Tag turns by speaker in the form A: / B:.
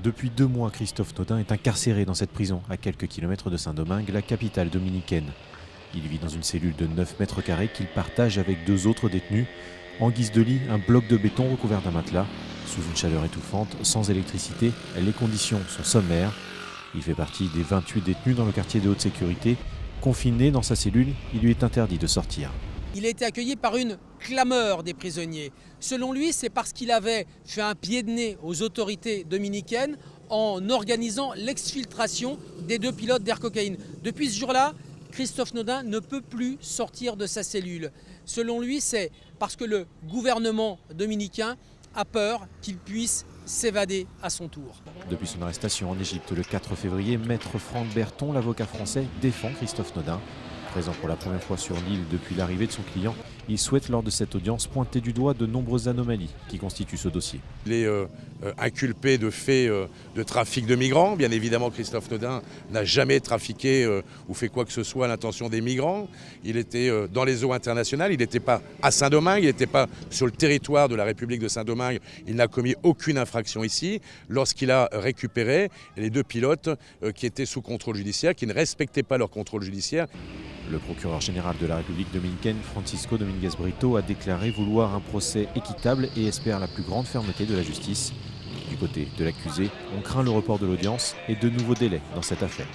A: Depuis 2 mois, Christophe Naudin est incarcéré dans cette prison, à quelques kilomètres de Saint-Domingue, la capitale dominicaine. Il vit dans une cellule de 9 mètres carrés qu'il partage avec 2 autres détenus. En guise de lit, un bloc de béton recouvert d'un matelas. Sous une chaleur étouffante, sans électricité, les conditions sont sommaires. Il fait partie des 28 détenus dans le quartier de haute sécurité. Confiné dans sa cellule, il lui est interdit de sortir.
B: Il a été accueilli par une clameur des prisonniers. Selon lui, c'est parce qu'il avait fait un pied de nez aux autorités dominicaines en organisant l'exfiltration des 2 pilotes d'Air Cocaïne. Depuis ce jour-là, Christophe Naudin ne peut plus sortir de sa cellule. Selon lui, c'est parce que le gouvernement dominicain a peur qu'il puisse s'évader à son tour.
A: Depuis son arrestation en Égypte le 4 février, maître Franck Berton, l'avocat français, défend Christophe Naudin. Présent pour la première fois sur l'île depuis l'arrivée de son client, il souhaite lors de cette audience pointer du doigt de nombreuses anomalies qui constituent ce dossier.
C: Il est inculpé de faits de trafic de migrants. Bien évidemment, Christophe Naudin n'a jamais trafiqué ou fait quoi que ce soit à l'intention des migrants. Il était dans les eaux internationales, il n'était pas à Saint-Domingue, il n'était pas sur le territoire de la République de Saint-Domingue. Il n'a commis aucune infraction ici. Lorsqu'il a récupéré les 2 pilotes qui étaient sous contrôle judiciaire, qui ne respectaient pas leur contrôle judiciaire.
A: Le procureur général de la République dominicaine, Francisco Dominguez Brito, a déclaré vouloir un procès équitable et espère la plus grande fermeté de la justice. Du côté de l'accusé, on craint le report de l'audience et de nouveaux délais dans cette affaire.